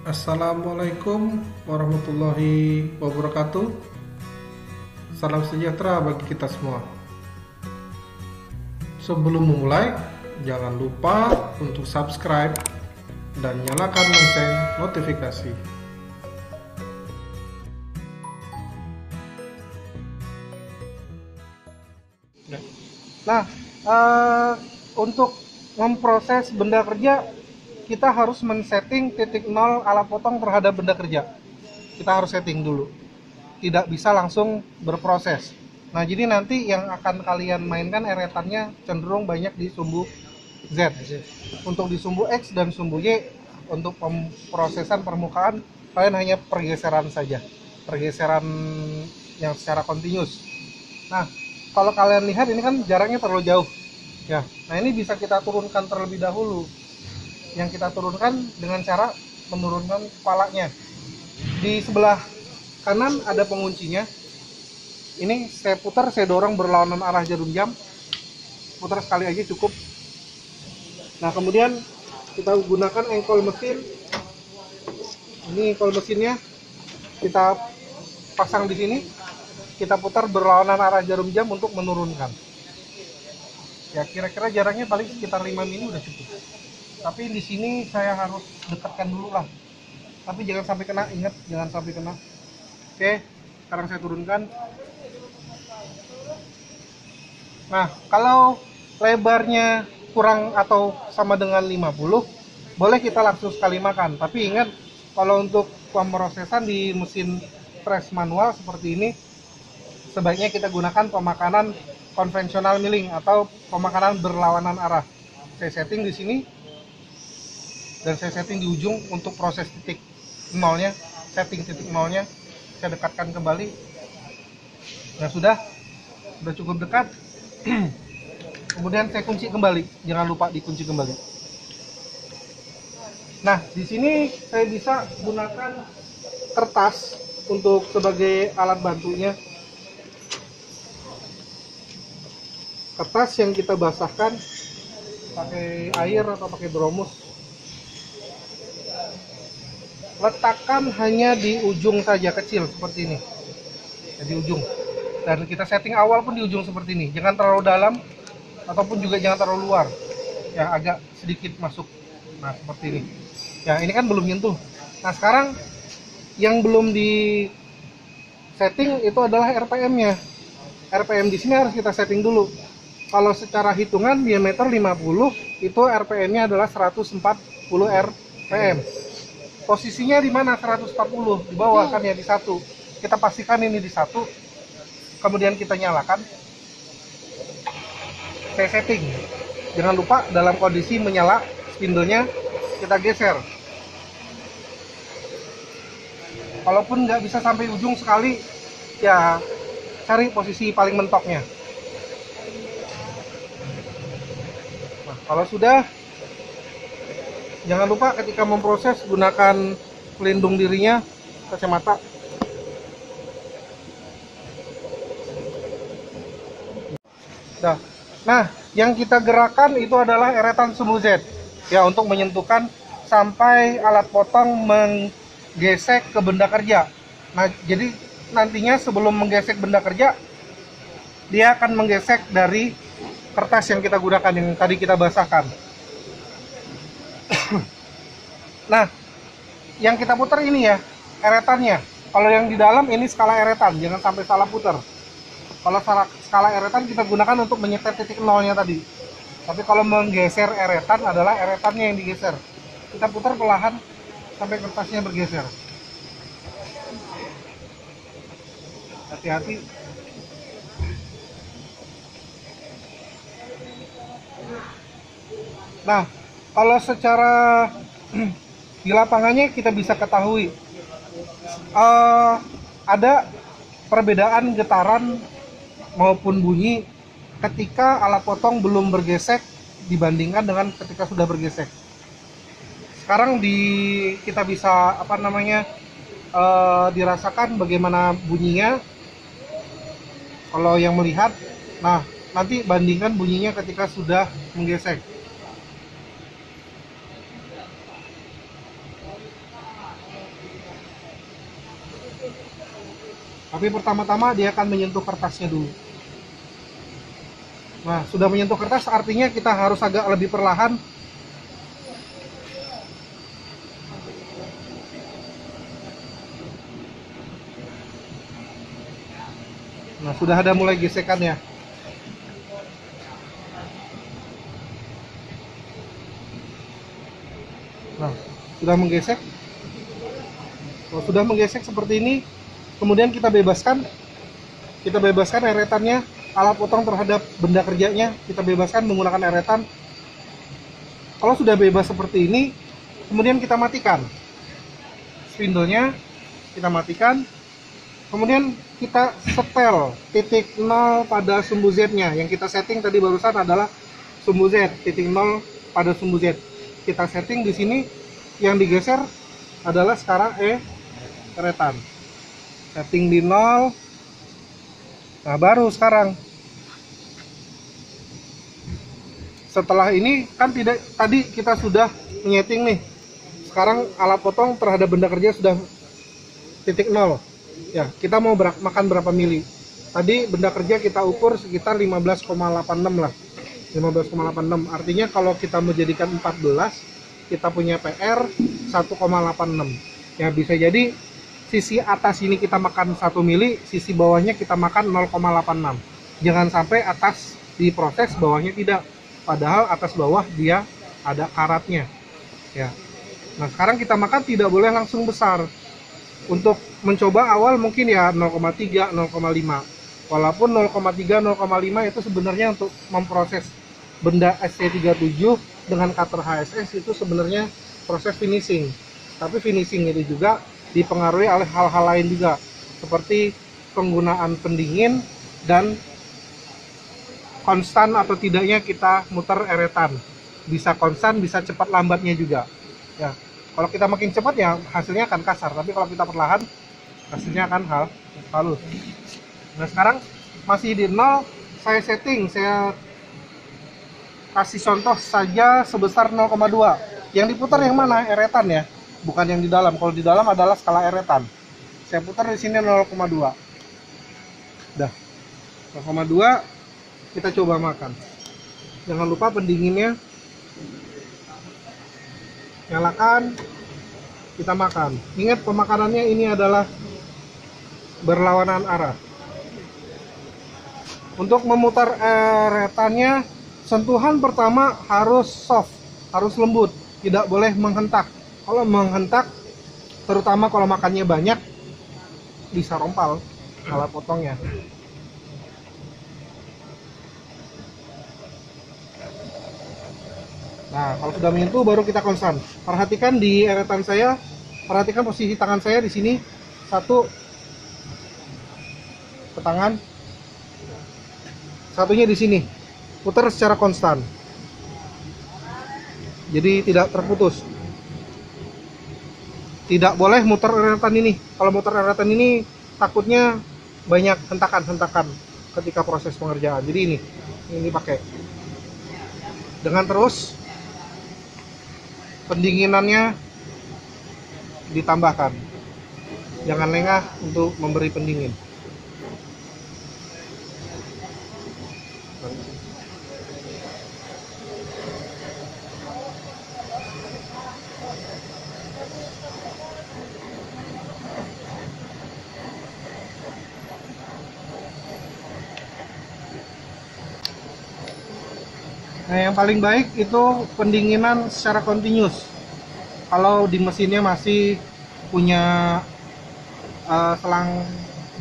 Assalamualaikum warahmatullahi wabarakatuh. Salam sejahtera bagi kita semua. Sebelum memulai, jangan lupa untuk subscribe dan nyalakan lonceng notifikasi. Nah, untuk memproses benda kerja, kita harus men-setting titik nol alat potong terhadap benda kerja. Kita harus setting dulu. Tidak bisa langsung berproses. Nah, jadi nanti yang akan kalian mainkan eretannya cenderung banyak di sumbu Z. Untuk di sumbu X dan sumbu Y, untuk pemrosesan permukaan, kalian hanya pergeseran saja. Pergeseran yang secara continuous. Nah, kalau kalian lihat ini kan jaraknya terlalu jauh. Ya, nah ini bisa kita turunkan terlebih dahulu. Yang kita turunkan dengan cara menurunkan kepalanya. Di sebelah kanan ada penguncinya. Ini saya putar, saya dorong berlawanan arah jarum jam. Putar sekali aja cukup. Nah, kemudian kita gunakan engkol mesin. Ini engkol mesinnya kita pasang di sini. Kita putar berlawanan arah jarum jam untuk menurunkan. Ya, kira-kira jaraknya paling sekitar 5 mili udah cukup. Tapi di sini saya harus dekatkan dulu lah. Tapi jangan sampai kena, ingat jangan sampai kena. Oke, sekarang saya turunkan. Nah, kalau lebarnya kurang atau sama dengan 50, boleh kita langsung sekali makan. Tapi ingat, kalau untuk pemrosesan di mesin press manual seperti ini, sebaiknya kita gunakan pemakanan konvensional milling atau pemakanan berlawanan arah. Saya setting di sini. Dan saya setting di ujung untuk proses titik nolnya, setting titik nolnya, saya dekatkan kembali. Nah, sudah cukup dekat. Kemudian saya kunci kembali, jangan lupa dikunci kembali. Nah, di sini saya bisa gunakan kertas untuk sebagai alat bantunya. Kertas yang kita basahkan pakai air atau pakai bromus. Letakkan hanya di ujung saja, kecil seperti ini ya, di ujung. Dan kita setting awal pun di ujung seperti ini, jangan terlalu dalam ataupun juga jangan terlalu luar ya, agak sedikit masuk. Nah, seperti ini ya, ini kan belum nyentuh. Nah, sekarang yang belum di setting itu adalah RPM nya. RPM di sini harus kita setting dulu. Kalau secara hitungan diameter 50, itu RPM nya adalah 140 RPM. Posisinya di mana? 140 di bawah kan ya, di satu. Kita pastikan ini di satu. Kemudian kita nyalakan. Saya setting. Jangan lupa dalam kondisi menyala, spindlenya kita geser. Kalaupun nggak bisa sampai ujung sekali, ya cari posisi paling mentoknya. Nah, kalau sudah, jangan lupa ketika memproses gunakan pelindung dirinya, kacamata. Nah, yang kita gerakan itu adalah eretan sumbu Z ya, untuk menyentuhkan sampai alat potong menggesek ke benda kerja. Nah, jadi nantinya sebelum menggesek benda kerja, dia akan menggesek dari kertas yang kita gunakan, yang tadi kita basahkan. Nah, yang kita putar ini ya, eretannya. Kalau yang di dalam ini skala eretan, jangan sampai salah putar. Kalau skala eretan kita gunakan untuk menyetet titik nolnya tadi. Tapi kalau menggeser eretan adalah eretannya yang digeser. Kita putar perlahan sampai kertasnya bergeser. Hati-hati. Nah, kalau secara di lapangannya kita bisa ketahui ada perbedaan getaran maupun bunyi ketika alat potong belum bergesek dibandingkan dengan ketika sudah bergesek. Sekarang kita bisa dirasakan bagaimana bunyinya kalau yang melihat. Nah, nanti bandingkan bunyinya ketika sudah menggesek. Tapi pertama-tama dia akan menyentuh kertasnya dulu. Nah, sudah menyentuh kertas artinya kita harus agak lebih perlahan. Nah, sudah ada mulai gesekannya. Nah, sudah menggesek. Kalau sudah menggesek seperti ini, kemudian kita bebaskan eretannya, alat potong terhadap benda kerjanya, kita bebaskan menggunakan eretan. Kalau sudah bebas seperti ini, kemudian kita matikan spindle-nya, kita matikan, kemudian kita setel titik 0 pada sumbu Z-nya. Yang kita setting tadi barusan adalah sumbu Z, titik 0 pada sumbu Z. Kita setting di sini, yang digeser adalah sekarang eretan. Setting di 0. Nah, baru sekarang setelah ini kan tidak, tadi kita sudah menyeting nih. Sekarang alat potong terhadap benda kerja sudah titik 0. Ya, kita mau makan berapa mili? Tadi benda kerja kita ukur sekitar 15,86 lah. 15,86. Artinya kalau kita menjadikan 14, kita punya PR 1,86. Ya, bisa jadi sisi atas ini kita makan 1 mili, sisi bawahnya kita makan 0,86. Jangan sampai atas diproses, bawahnya tidak. Padahal atas bawah dia ada karatnya. Ya. Nah, sekarang kita makan tidak boleh langsung besar. Untuk mencoba awal mungkin ya 0,3, 0,5. Walaupun 0,3, 0,5 itu sebenarnya untuk memproses benda SC37 dengan cutter HSS itu sebenarnya proses finishing. Tapi finishing itu juga dipengaruhi oleh hal-hal lain juga, seperti penggunaan pendingin dan konstan atau tidaknya kita muter eretan. Bisa konstan, bisa cepat lambatnya juga. Ya, kalau kita makin cepat ya hasilnya akan kasar, tapi kalau kita perlahan hasilnya akan halus. Nah, sekarang masih di 0, saya setting, saya kasih contoh saja sebesar 0,2. Yang diputar yang mana? Eretan ya, bukan yang di dalam. Kalau di dalam adalah skala eretan. Saya putar di sini 0,2. Dah. 0,2 kita coba makan. Jangan lupa pendinginnya nyalakan, kita makan. Ingat, pemakanannya ini adalah berlawanan arah. Untuk memutar eretannya, sentuhan pertama harus soft, harus lembut, tidak boleh menghentak. Kalau menghentak, terutama kalau makannya banyak, bisa rompal alat potongnya. Nah, kalau sudah menyentuh baru kita konstan. Perhatikan di eretan saya, perhatikan posisi tangan saya di sini. Satu ke tangan, satunya di sini. Putar secara konstan. Jadi tidak terputus. Tidak boleh muter eretan ini. Kalau muter eretan ini takutnya banyak hentakan-hentakan ketika proses pengerjaan. Jadi ini pakai. Dengan terus pendinginannya ditambahkan. Jangan lengah untuk memberi pendingin. Nah, yang paling baik itu pendinginan secara continuous. Kalau di mesinnya masih punya selang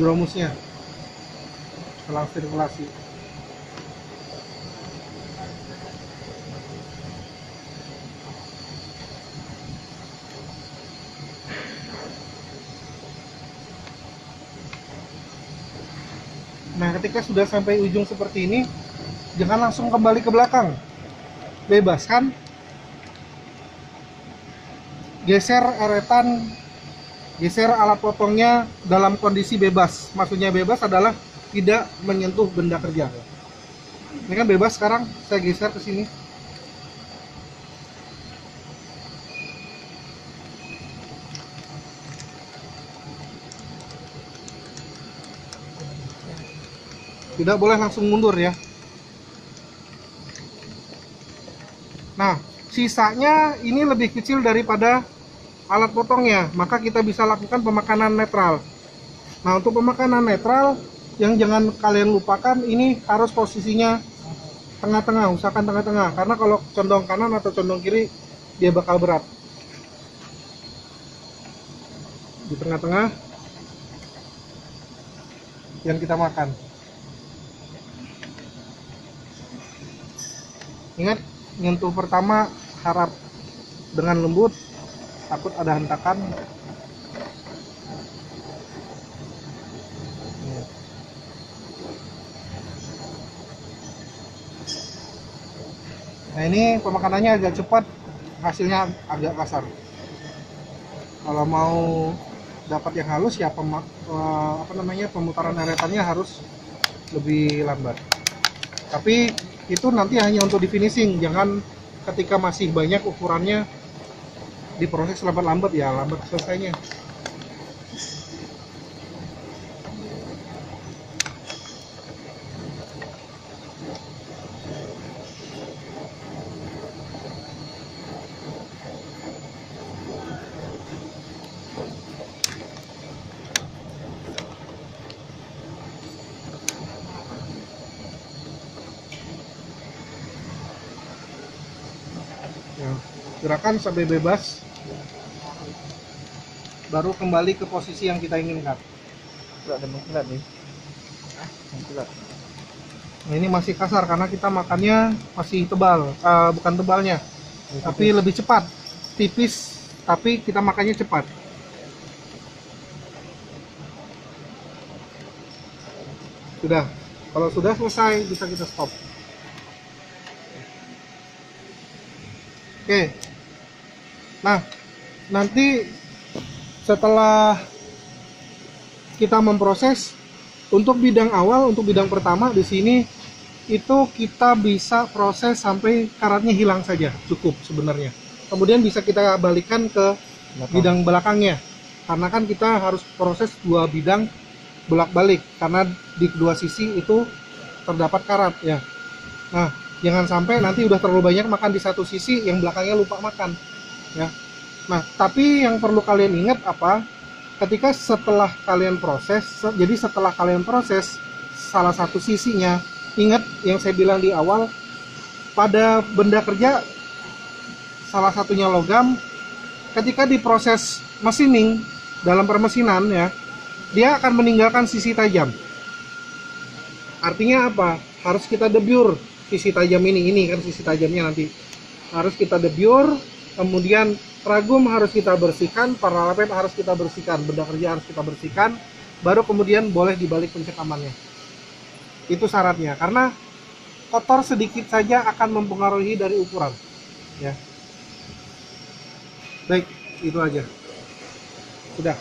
Duromusnya, selang sirkulasi. Nah, ketika sudah sampai ujung seperti ini, jangan langsung kembali ke belakang. Bebaskan. Geser eretan, geser alat potongnya dalam kondisi bebas. Maksudnya bebas adalah tidak menyentuh benda kerja. Ini kan bebas sekarang, saya geser ke sini. tidak boleh langsung mundur ya. Nah, sisanya ini lebih kecil daripada alat potongnya, maka kita bisa lakukan pemakanan netral. Nah, untuk pemakanan netral yang jangan kalian lupakan, ini harus posisinya tengah-tengah, usahakan tengah-tengah, karena kalau condong kanan atau condong kiri dia bakal berat. Di tengah-tengah yang kita makan. Ingat, nyentuh pertama harap dengan lembut, takut ada hentakan. Nah, ini pemakanannya agak cepat, hasilnya agak kasar. Kalau mau dapat yang halus ya pemutaran eretannya harus lebih lambat. Tapi itu nanti hanya untuk di finishing, jangan ketika masih banyak ukurannya diproses lambat-lambat ya, lambat selesainya. Ya, gerakan sampai bebas, baru kembali ke posisi yang kita inginkan. Ada mengkilat nih. Mengkilat. Nah, ini masih kasar karena kita makannya masih tebal, bukan tebalnya, tapi lebih cepat, tipis, tapi kita makannya cepat. Sudah, kalau sudah selesai bisa kita stop. Oke, nah nanti setelah kita memproses untuk bidang awal, untuk bidang pertama di sini itu kita bisa proses sampai karatnya hilang saja, cukup sebenarnya. Kemudian bisa kita balikan ke bidang belakangnya, karena kan kita harus proses dua bidang bolak-balik karena di kedua sisi itu terdapat karat ya. Nah, jangan sampai nanti udah terlalu banyak makan di satu sisi, yang belakangnya lupa makan ya. Nah, tapi yang perlu kalian ingat apa? Ketika setelah kalian proses, jadi setelah kalian proses salah satu sisinya, ingat yang saya bilang di awal, pada benda kerja salah satunya logam, ketika diproses machining dalam permesinan ya, dia akan meninggalkan sisi tajam. Artinya apa? Harus kita debur sisi tajam ini kan sisi tajamnya nanti harus kita debur, kemudian ragum harus kita bersihkan, parallelepiped harus kita bersihkan, benda kerja harus kita bersihkan, baru kemudian boleh dibalik pencekamannya. Itu syaratnya, karena kotor sedikit saja akan mempengaruhi dari ukuran ya. Baik, itu aja. Sudah.